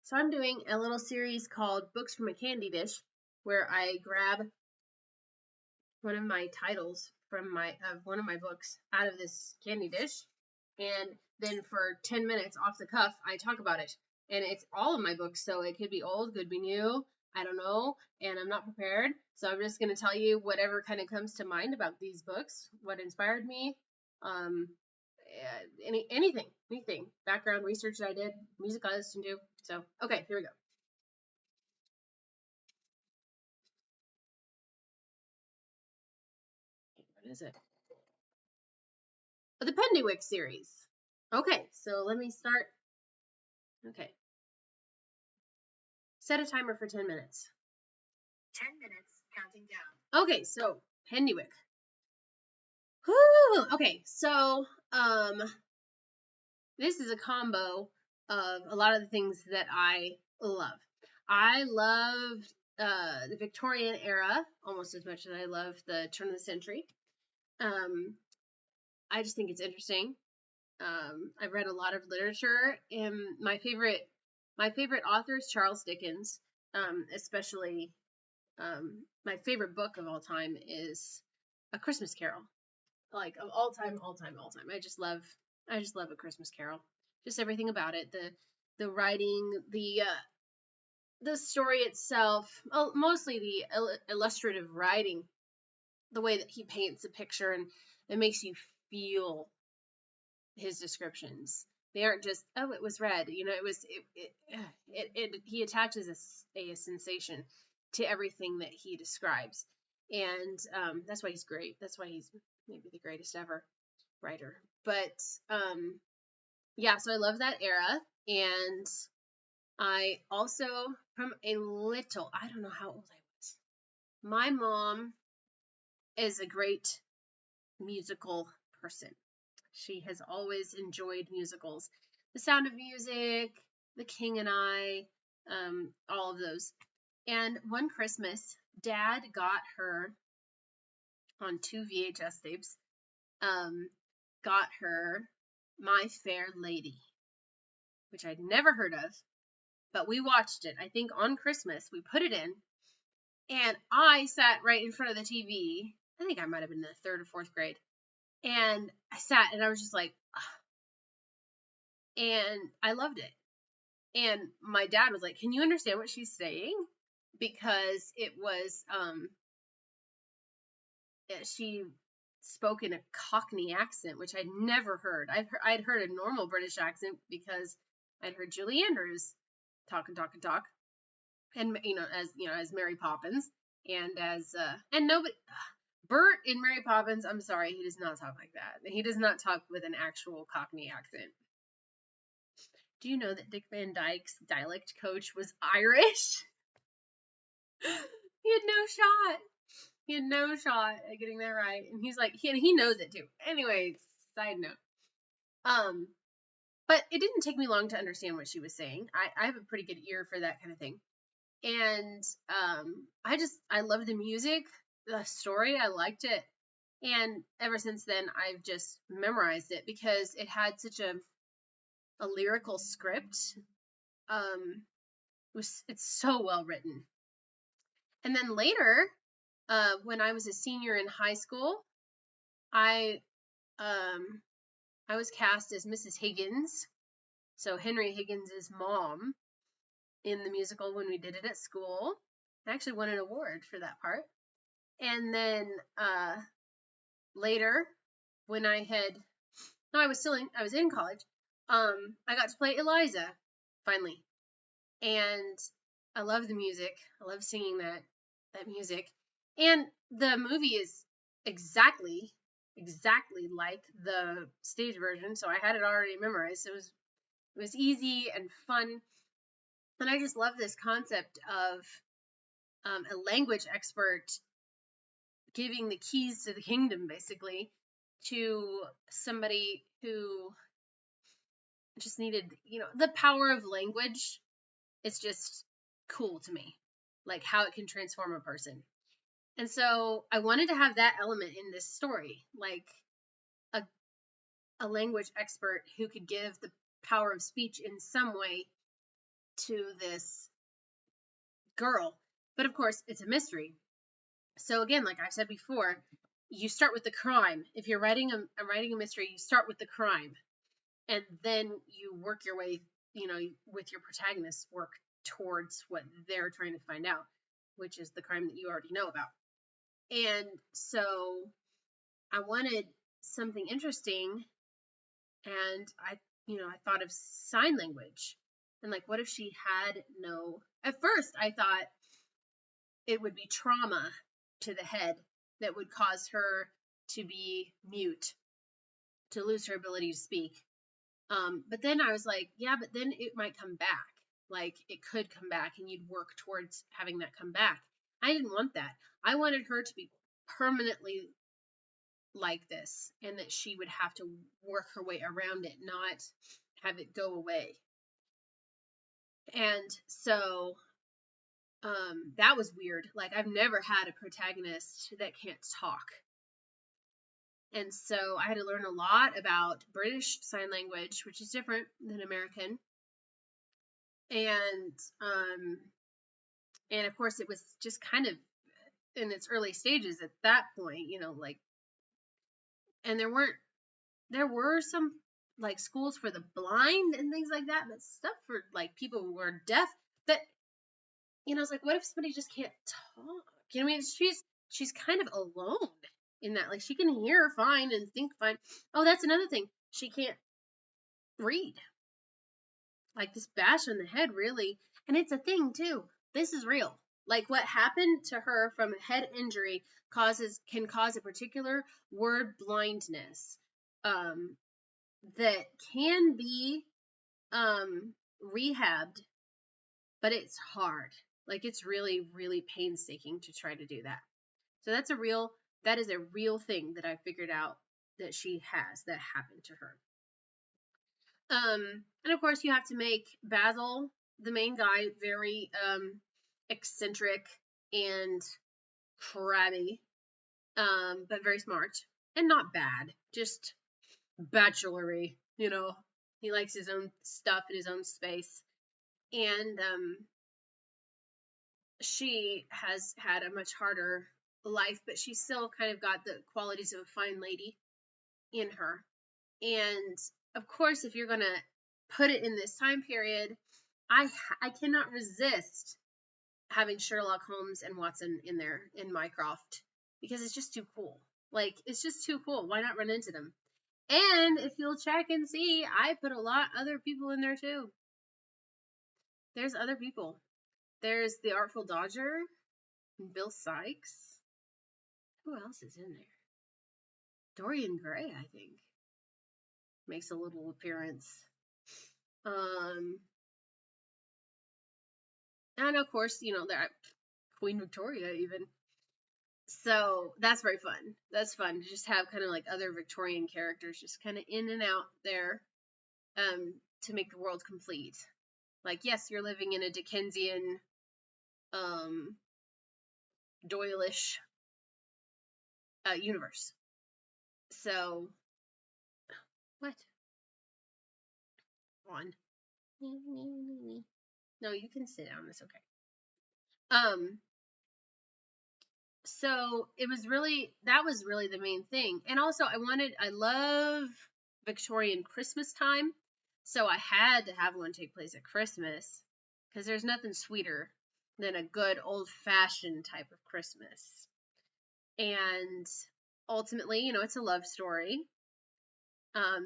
So I'm doing a little series called Books from a Candy Dish, where I grab one of my titles from one of my books out of this candy dish, and then for 10 minutes off the cuff, I talk about it. And it's all of my books, so it could be old, could be new, I don't know, and I'm not prepared. So I'm just going to tell you whatever kind of comes to mind about these books, what inspired me, um, anything, background research that I did, music I listened to. So, okay, here we go. What is it? The Pendywick series. Okay, so let me start. Okay. Set a timer for 10 minutes. 10 minutes, counting down. Okay, so Pendywick. Whew, okay, so this is a combo of a lot of the things that I love. I love the Victorian era almost as much as I love the turn of the century. I just think it's interesting. I've read a lot of literature, and my favorite author is Charles Dickens. Especially, my favorite book of all time is A Christmas Carol. Like of all time. I just love A Christmas Carol. Just everything about it. The writing, the story itself, mostly the illustrative writing, the way that he paints a picture and it makes you feel his descriptions. They aren't just, oh, it was red. He attaches a sensation to everything that he describes. And that's why he's great. That's why he's maybe the greatest ever writer. But yeah, so I love that era. And I also, from I don't know how old I was. My mom is a great musical person. She has always enjoyed musicals. The Sound of Music, The King and I, all of those. And one Christmas, Dad got her on 2 VHS tapes, got her My Fair Lady, which I'd never heard of, but we watched it. I think on Christmas, we put it in, and I sat right in front of the TV. I think I might have been in the 3rd or 4th grade. And I sat and I was just like, ugh. And I loved it. And my dad was like, can you understand what she's saying? Because it was, she spoke in a Cockney accent, which I'd never heard. I'd heard a normal British accent because I'd heard Julie Andrews talk. And, as Mary Poppins and and nobody, Bert in Mary Poppins, I'm sorry, he does not talk like that. He does not talk with an actual Cockney accent. Do you know that Dick Van Dyke's dialect coach was Irish? He had no shot at getting that right. And he's like, he knows it too. Anyways, side note. But it didn't take me long to understand what she was saying. I have a pretty good ear for that kind of thing. And I loved the music, the story, I liked it. And ever since then, I've just memorized it because it had such a lyrical script. It's so well written. And then later, when I was a senior in high school, I was cast as Mrs. Higgins, so Henry Higgins' mom, in the musical when we did it at school. I actually won an award for that part. And then later, when I was in college, I got to play Eliza, finally. And I love the music. I love singing that music. And the movie is exactly like the stage version, so I had it already memorized. It was easy and fun. And I just love this concept of a language expert giving the keys to the kingdom, basically, to somebody who just needed, the power of language. It's just cool to me, like how it can transform a person. And so I wanted to have that element in this story, like a language expert who could give the power of speech in some way to this girl. But of course, it's a mystery. So again, like I said before, you start with the crime. If you're writing a mystery, you start with the crime, and then you work your way, with your protagonists, work towards what they're trying to find out, which is the crime that you already know about. And so I wanted something interesting, and I thought of sign language. And like, what if she had no, at first I thought it would be trauma to the head that would cause her to be mute, to lose her ability to speak. But then I was like, yeah, but then it might come back. Like, it could come back, and you'd work towards having that come back. I didn't want that. I wanted her to be permanently like this, and that she would have to work her way around it, not have it go away. And so that was weird. Like, I've never had a protagonist that can't talk. And so I had to learn a lot about British Sign Language, which is different than American. And of course, it was just kind of in its early stages at that point, like, and there were some like schools for the blind and things like that, but stuff for like people who are deaf that, I was like, what if somebody just can't talk? I mean, she's kind of alone in that. Like, she can hear fine and think fine. Oh, that's another thing. She can't read. Like, this bash on the head, really. And it's a thing, too. This is real. Like, what happened to her from a head injury can cause a particular word blindness that can be rehabbed, but it's hard. Like, it's really, really painstaking to try to do that. So that is a real thing that I figured out that she has, that happened to her. And of course, you have to make Basil, the main guy, very eccentric and crabby, but very smart and not bad, just bachelory. He likes his own stuff in his own space. And she has had a much harder life, but she's still kind of got the qualities of a fine lady in her. And of course, if you're going to put it in this time period, I cannot resist having Sherlock Holmes and Watson in there in Mycroft, because it's just too cool. Like, it's just too cool. Why not run into them? And if you'll check and see, I put a lot other people in there too. There's other people. There's the Artful Dodger, Bill Sikes. Who else is in there? Dorian Gray, I think, makes a little appearance. And of course, that Queen Victoria even. So that's very fun. That's fun to just have kind of like other Victorian characters just kind of in and out there to make the world complete. Like, yes, you're living in a Dickensian, Doyle-ish universe. So, what? On. No, you can sit down. It's okay. So that was really the main thing. And also I love Victorian Christmas time. So I had to have one take place at Christmas, because there's nothing sweeter than a good old-fashioned type of Christmas. And ultimately, it's a love story.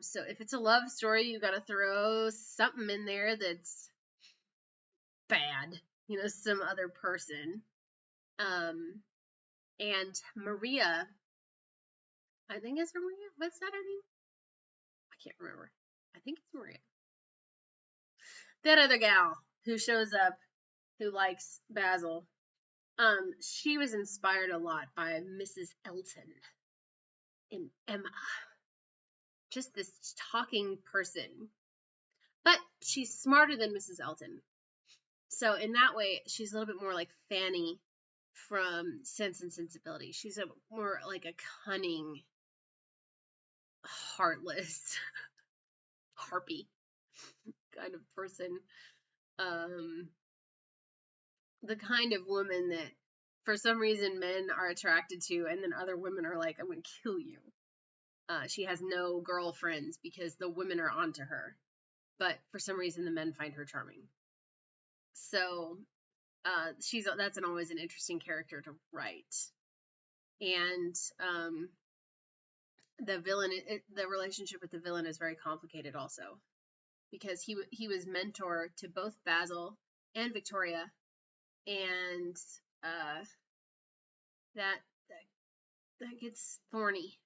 So if it's a love story, you got to throw something in there that's bad, some other person. And Maria, I think it's Maria. What's that her name? I can't remember. I think it's Maria. That other gal who shows up, who likes Basil, she was inspired a lot by Mrs. Elton in Emma. Just this talking person. But she's smarter than Mrs. Elton. So in that way, she's a little bit more like Fanny from Sense and Sensibility. She's more like a cunning, heartless, harpy kind of person. the kind of woman that for some reason men are attracted to, and then other women are like, I'm going to kill you. She has no girlfriends because the women are onto her, but for some reason the men find her charming. So that's always an interesting character to write. And the villain, the relationship with the villain is very complicated also, because he was mentor to both Basil and Victoria, and that gets thorny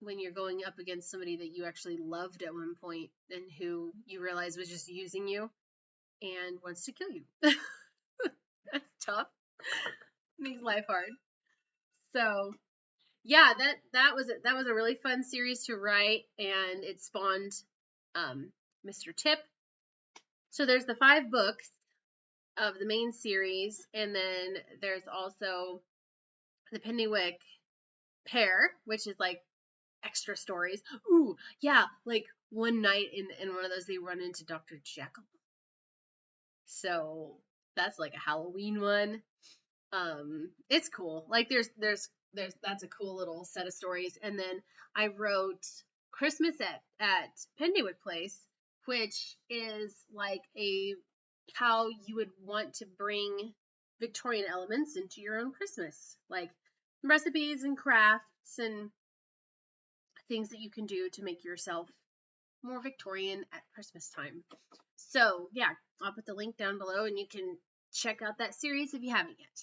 when you're going up against somebody that you actually loved at one point and who you realize was just using you and wants to kill you. That's tough. Makes life hard. So yeah, that was a really fun series to write, and it spawned Mr. Tip. So there's the 5 books of the main series, and then there's also the Pennywick pair, which is like extra stories. Ooh, yeah, like one night in one of those they run into Dr. Jekyll. So that's like a Halloween one. It's cool. Like there's that's a cool little set of stories. And then I wrote Christmas at Pennywood Place, which is like how you would want to bring Victorian elements into your own Christmas, like recipes and crafts and things that you can do to make yourself more Victorian at Christmas time. So yeah, I'll put the link down below and you can check out that series if you haven't yet.